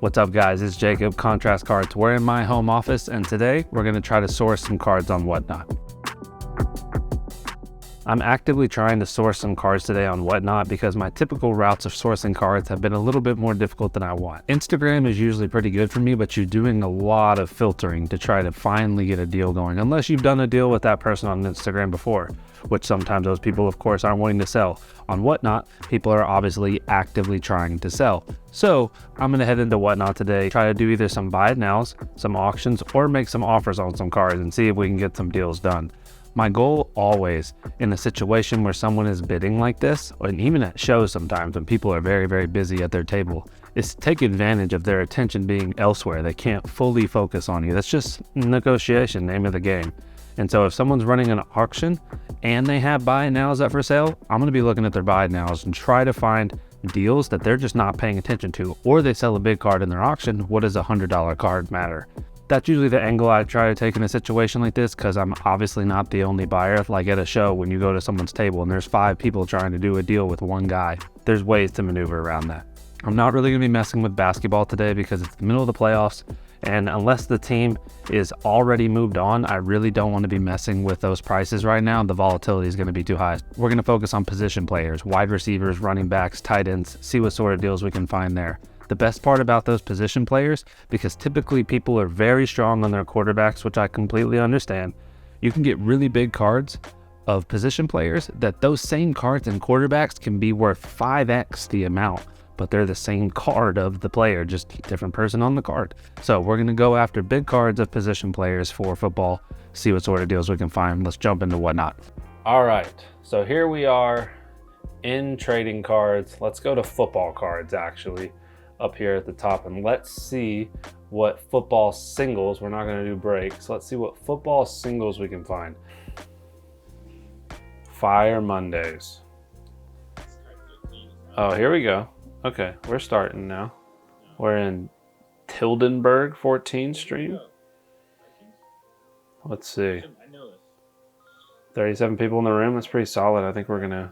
What's up guys, it's Jacob, Contrast Cards. We're in my home office and today we're going to try to source some cards on WhatNot. I'm actively trying to source some cards today on WhatNot because my typical routes of sourcing cards have been a little bit more difficult than I want. Instagram is usually pretty good for me, but you're doing a lot of filtering to try to finally get a deal going, unless you've done a deal with that person on Instagram before, which sometimes those people of course aren't wanting to sell. On WhatNot, people are obviously actively trying to sell. So I'm gonna head into WhatNot today, try to do either some buy it nows, some auctions, or make some offers on some cards and see if we can get some deals done. My goal always in a situation where someone is bidding like this, and even at shows sometimes when people are very, very busy at their table, is to take advantage of their attention being elsewhere. They can't fully focus on you. That's just negotiation, name of the game. And so if someone's running an auction and they have buy it nows up for sale, I'm gonna be looking at their buy it nows and try to find deals that they're just not paying attention to, or they sell a big card in their auction. What does $100 card matter? That's usually the angle I try to take in a situation like this, because I'm obviously not the only buyer. Like at a show, when you go to someone's table and there's 5 people trying to do a deal with one guy, there's ways to maneuver around that. I'm not really gonna be messing with basketball today because it's the middle of the playoffs, and unless the team is already moved on, I really don't want to be messing with those prices right now. The volatility is going to be too high. We're going to focus on position players, wide receivers, running backs, tight ends, see what sort of deals we can find there. The best part about those position players, because typically people are very strong on their quarterbacks, which I completely understand, you can get really big cards of position players that those same cards and quarterbacks can be worth 5x the amount, but they're the same card of the player, just different person on the card. So we're going to go after big cards of position players for football, see what sort of deals we can find. Let's jump into WhatNot. All right, so here we are in trading cards. Let's go to football cards actually up here at the top, and let's see what football singles, we're not going to do breaks, let's see what football singles we can find. Fire Mondays. Oh, here we go. Okay, we're starting now. We're in Tildenberg 14 stream. Let's see. 37 people in the room. That's pretty solid. I think we're gonna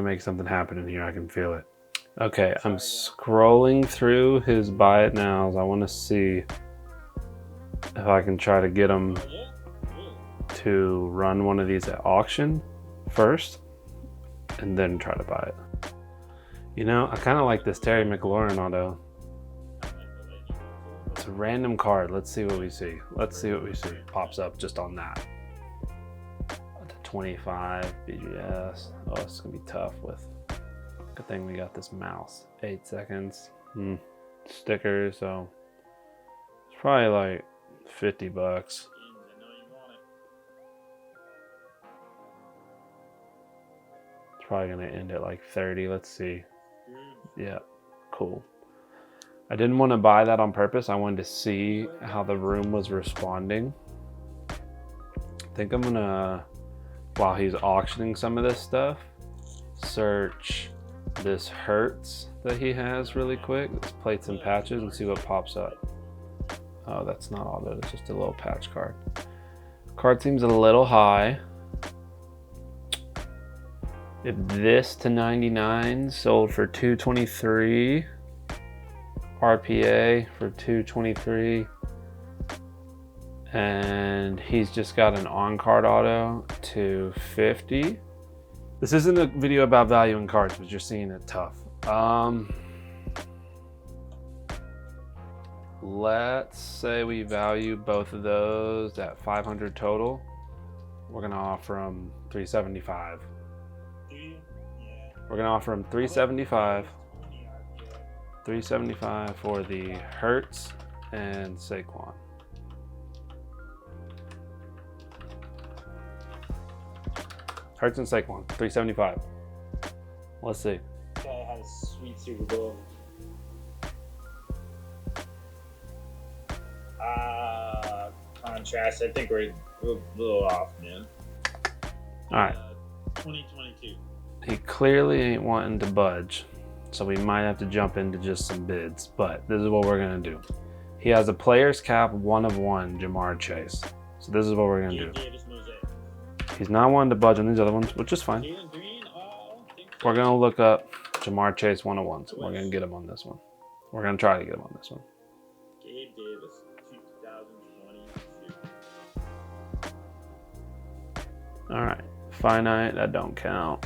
make something happen in here. I can feel it. Okay, I'm scrolling through his buy it nows. I want to see if I can try to get him to run one of these at auction first and then try to buy it. You know, I kind of like this Terry McLaurin auto. It's a random card. Let's see what we see. Let's see what we see. Pops up just on that. The 25 BGS. Oh, it's gonna be tough with. Good thing we got this mouse. 8 seconds. Stickers. So it's probably like $50. It's probably gonna end at like 30. Let's see. Yeah, cool. I didn't want to buy that on purpose. I wanted to see how the room was responding. I think I'm gonna, while he's auctioning some of this stuff, search this Hertz that he has really quick, this plates and patches, and see what pops up. Oh, that's not all that, it's just a little patch card. Card seems a little high. If this to 99 sold for 223, RPA for 223, and he's just got an on-card auto to 50. This isn't a video about valuing cards, but you're seeing it tough. Let's say we value both of those at 500 total. We're gonna offer them 375. We're gonna offer him 375. 375 for the Hertz and Saquon. Hertz and Saquon, 375. Let's see. Guy had a sweet Super Bowl. Contrast. I think we're a little off, man. All right. 2022. He clearly ain't wanting to budge, so we might have to jump into just some bids, but this is what we're gonna do. He has a player's cap 1 of 1, Jamar Chase. So this is what we're gonna do. He's not wanting to budge on these other ones, which is fine. We're gonna look up Jamar Chase 101. So we're gonna get him on this one. We're gonna try to get him on this one. Gabe Davis, 2022. All right, finite, that don't count.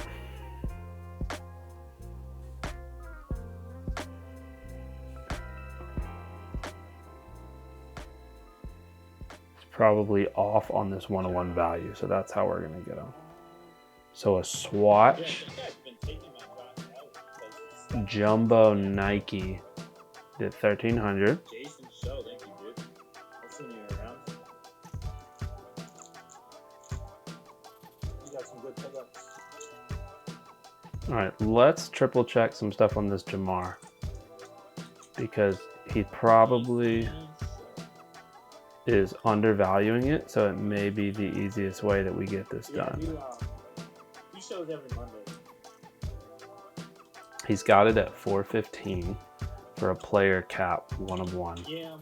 It's probably off on this 101 value, so that's how we're gonna get him. So a swatch, jumbo Nike did 1300. Jason Show, thank you, dude. I've seen you around. You got some good pickups. All right, let's triple check some stuff on this Jamar because he probably is undervaluing it, so it may be the easiest way that we get this done. He shows every Monday. He's got it at 415 for a player cap 1 of 1. Yeah.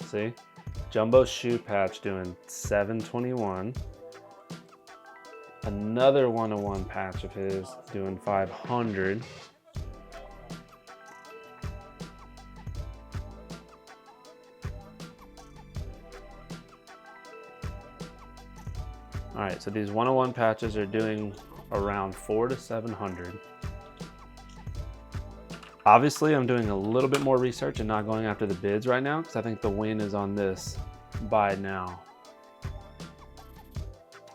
See? Jumbo shoe patch doing 721. Another 1 of 1 patch of his doing 500. All right, so these 101 patches are doing around 400 to 700. Obviously, I'm doing a little bit more research and not going after the bids right now because I think the win is on this buy now.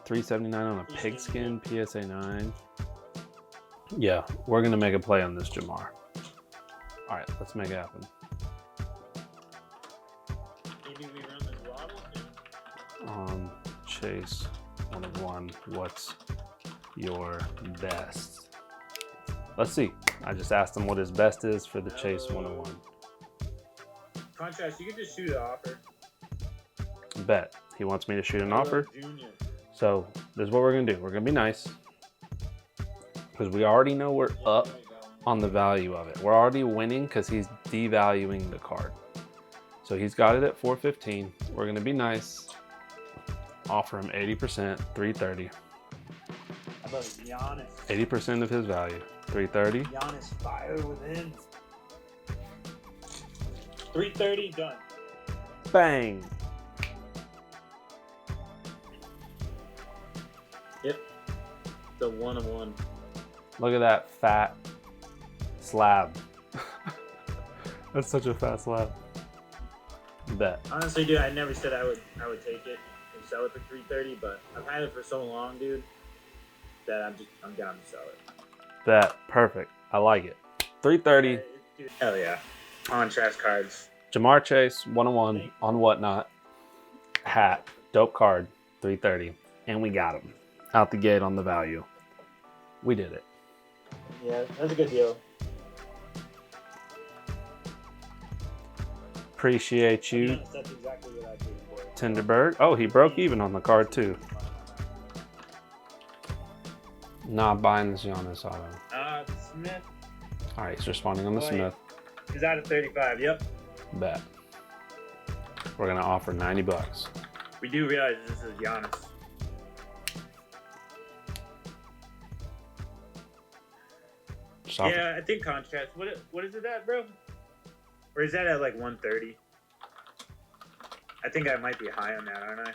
379 on a pigskin PSA 9. Yeah, we're gonna make a play on this Jamar. All right, let's make it happen. Maybe we run this waddle. Chase 1 of 1. What's your best? Let's see. I just asked him what his best is for the Chase 101. Contrast, you can just shoot an offer. Bet. He wants me to shoot an offer. Junior. So this is what we're gonna do. We're gonna be nice because we already know we're up on the value of it. We're already winning because he's devaluing the card. So he's got it at 415. We're gonna be nice. Offer him 80%, 330. How about Giannis? 80% of his value, 330. Giannis fire within. 330 done. Bang. Yep. The 1 of 1. Look at that fat slab. That's such a fat slab. Bet. Honestly, dude, I never said I would take it and sell it for 330, but I've had it for so long, dude, that I'm down to sell it. Bet. Perfect. I like it. 330. Dude, hell yeah. Contrast cards. Jamar Chase, 101 on WhatNot. Hat. Dope card. 330. And we got him. Out the gate on the value. We did it. Yeah, that's a good deal. Appreciate you, That's exactly what I paid for it. Tildenberg. Oh, he broke even on the card too. Not buying this Giannis auto. Smith. All right, he's responding on the Smith. He's out of 35. Yep. Bet. We're gonna offer 90 bucks. We do realize this is Giannis. Yeah, I think contrast. What is it at, bro? Or is that at like 130? I think I might be high on that, aren't I?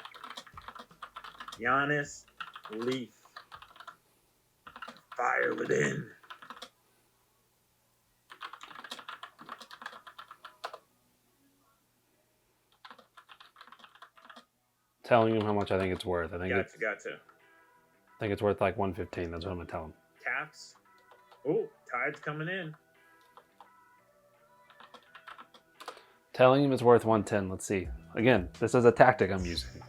Giannis, Leaf, fire within. Telling him how much I think it's worth. I think Gotcha. I think it's worth like 115. That's what I'm gonna tell him. Caps. Oh, Tide's coming in. Telling him it's worth 110. Let's see. Again, this is a tactic I'm using.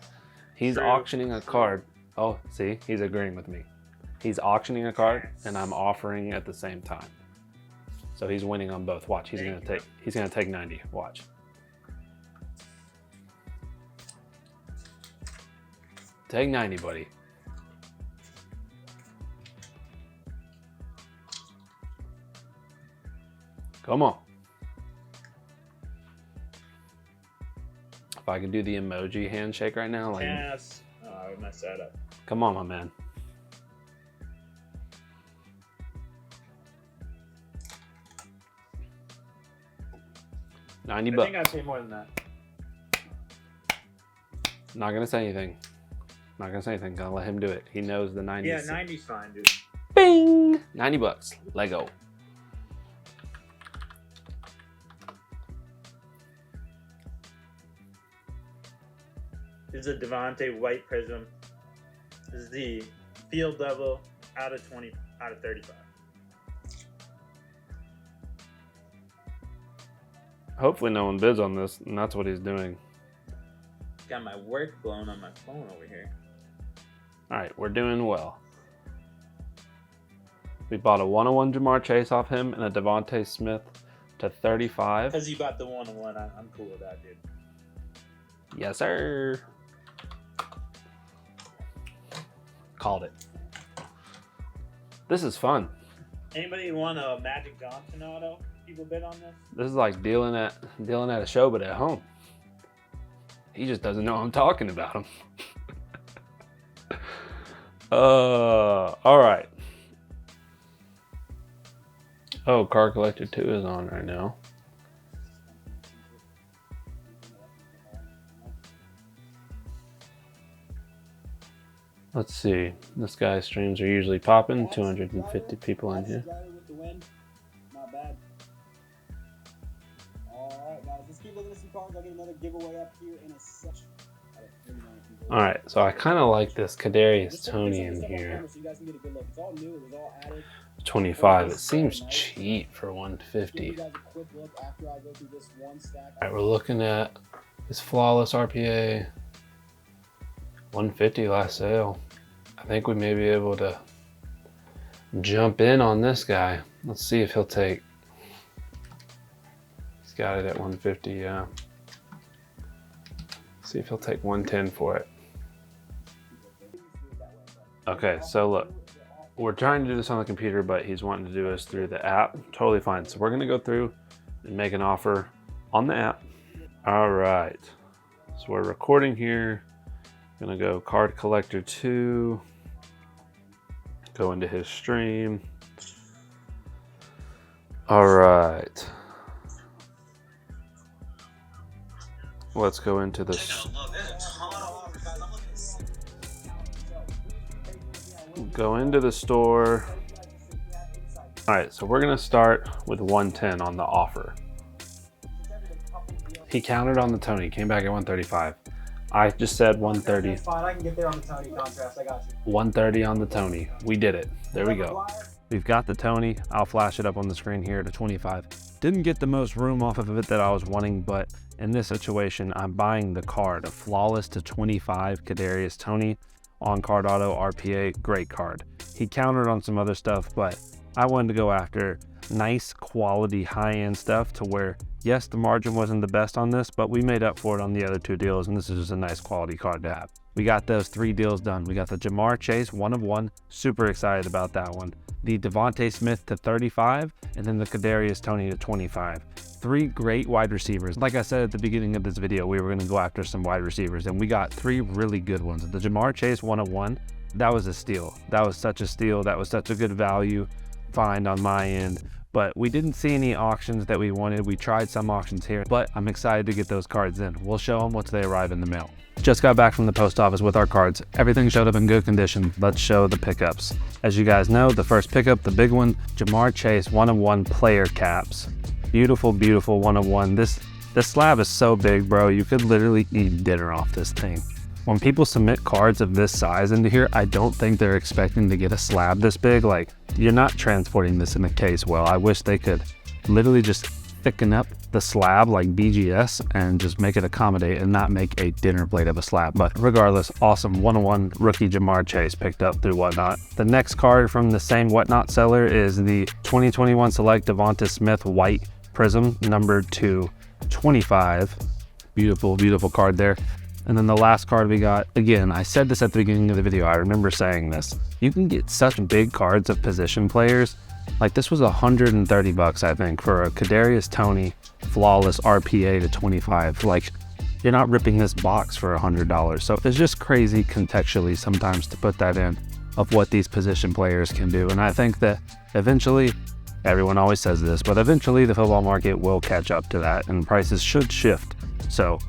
He's auctioning a card. Oh, see, he's agreeing with me. He's auctioning a card, and I'm offering at the same time. So he's winning on both. Watch, he's gonna take 90. Watch. Take 90, buddy. Come on. If I could do the emoji handshake right now, like. Yes. Oh, I would mess that up. Come on, my man. 90 I bucks. think I'd pay more than that. Not gonna say anything. Gonna let him do it. He knows the 90s. Yeah, 90's fine, dude. Bing! 90 bucks. Lego. This is a Devontae White Prism. This is the field level out of 35. Hopefully no one bids on this, and that's what he's doing. Got my work blown on my phone over here. All right, we're doing well. We bought a 101 Jamar Chase off him and a Devontae Smith to 35. Because you bought the 101, I'm cool with that, dude. Yes, sir. Called it. This is fun. Anybody want a Magic Johnson auto? People bid on this? This is like dealing at a show, but at home. He just doesn't know I'm talking about him. All right. Oh, Car Collector 2 is on right now. Let's see. This guy's streams are usually popping. 250 people in here. Not bad. Alright guys, let's keep looking at some cards. I'll get another giveaway up here in a second. Alright, so I kind of like this Kadarius Toney in here. 25. It seems cheap for 150. Alright, we're looking at his flawless RPA. 150 last sale. I think we may be able to jump in on this guy. Let's see if he'll take. He's got it at 150, yeah. See if he'll take 110 for it. Okay, so look, we're trying to do this on the computer, but he's wanting to do this through the app. Totally fine. So we're gonna go through and make an offer on the app. All right, so we're recording here. Gonna go Card Collector 2, go into his stream. All right, let's go into this. Go into the store. All right, so we're gonna start with 110 on the offer. He counted on the Toney, came back at 135. I just said 130. That's fine, I can get there on the Toney contrast, I got you. 130 on the Toney. We did it. There we go. We've got the Toney. I'll flash it up on the screen here to 25. Didn't get the most room off of it that I was wanting, but in this situation, I'm buying the card. A flawless to 25 Kadarius Toney on card auto RPA. Great card. He countered on some other stuff, but I wanted to go after nice quality high-end stuff to where, yes, the margin wasn't the best on this, but we made up for it on the other two deals, and this is just a nice quality card to have. We got those 3 deals done. We got the Jamar Chase 1 of 1, super excited about that one. The Devontae Smith to 35, and then the Kadarius Toney to 25. 3 great wide receivers. Like I said at the beginning of this video, we were going to go after some wide receivers, and we got 3 really good ones. The Jamar Chase 1 of 1, that was a steal. That was such a steal. That was such a good value find on my end. But we didn't see any auctions that we wanted. We tried some auctions here, but I'm excited to get those cards in. We'll show them once they arrive in the mail. Just got back from the post office with our cards. Everything showed up in good condition. Let's show the pickups. As you guys know, the first pickup, the big one, Jamar Chase 1 of 1 player caps. Beautiful, beautiful 1 of 1. This slab is so big, bro. You could literally eat dinner off this thing. When people submit cards of this size into here, I don't think they're expecting to get a slab this big. Like, you're not transporting this in a case well. I wish they could literally just thicken up the slab like BGS and just make it accommodate and not make a dinner plate of a slab. But regardless, awesome 1 of 1 rookie Jamar Chase picked up through WhatNot. The next card from the same WhatNot seller is the 2021 Select Devontae Smith White Prism number 225. Beautiful, beautiful card there. And then the last card we got, again, I said this at the beginning of the video, I remember saying this. You can get such big cards of position players. Like, this was 130 bucks, I think, for a Kadarius Toney flawless RPA to 25. Like, you're not ripping this box for $100. So it's just crazy contextually sometimes to put that in of what these position players can do. And I think that eventually Everyone always says this, but eventually the football market will catch up to that and prices should shift. So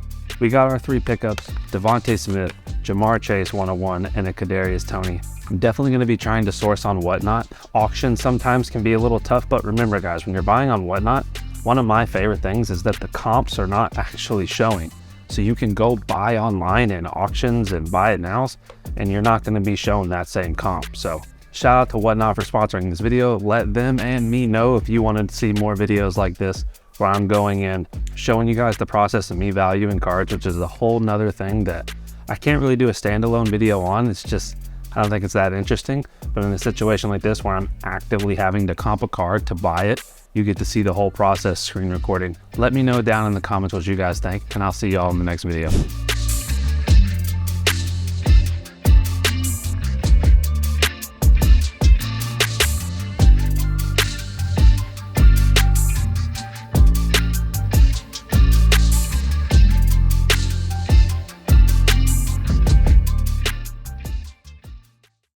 we got our 3 pickups, Devontae Smith, Jamar Chase 101, and a Kadarius Toney. I'm definitely going to be trying to source on WhatNot. Auctions sometimes can be a little tough, but remember guys, when you're buying on WhatNot, one of my favorite things is that the comps are not actually showing. So you can go buy online in auctions and buy it nows, and you're not going to be shown that same comp. So shout out to WhatNot for sponsoring this video. Let them and me know if you wanted to see more videos like this, where I'm going in, showing you guys the process of me valuing cards, which is a whole nother thing that I can't really do a standalone video on. It's just, I don't think it's that interesting. But in a situation like this, where I'm actively having to comp a card to buy it, you get to see the whole process screen recording. Let me know down in the comments what you guys think, and I'll see y'all in the next video.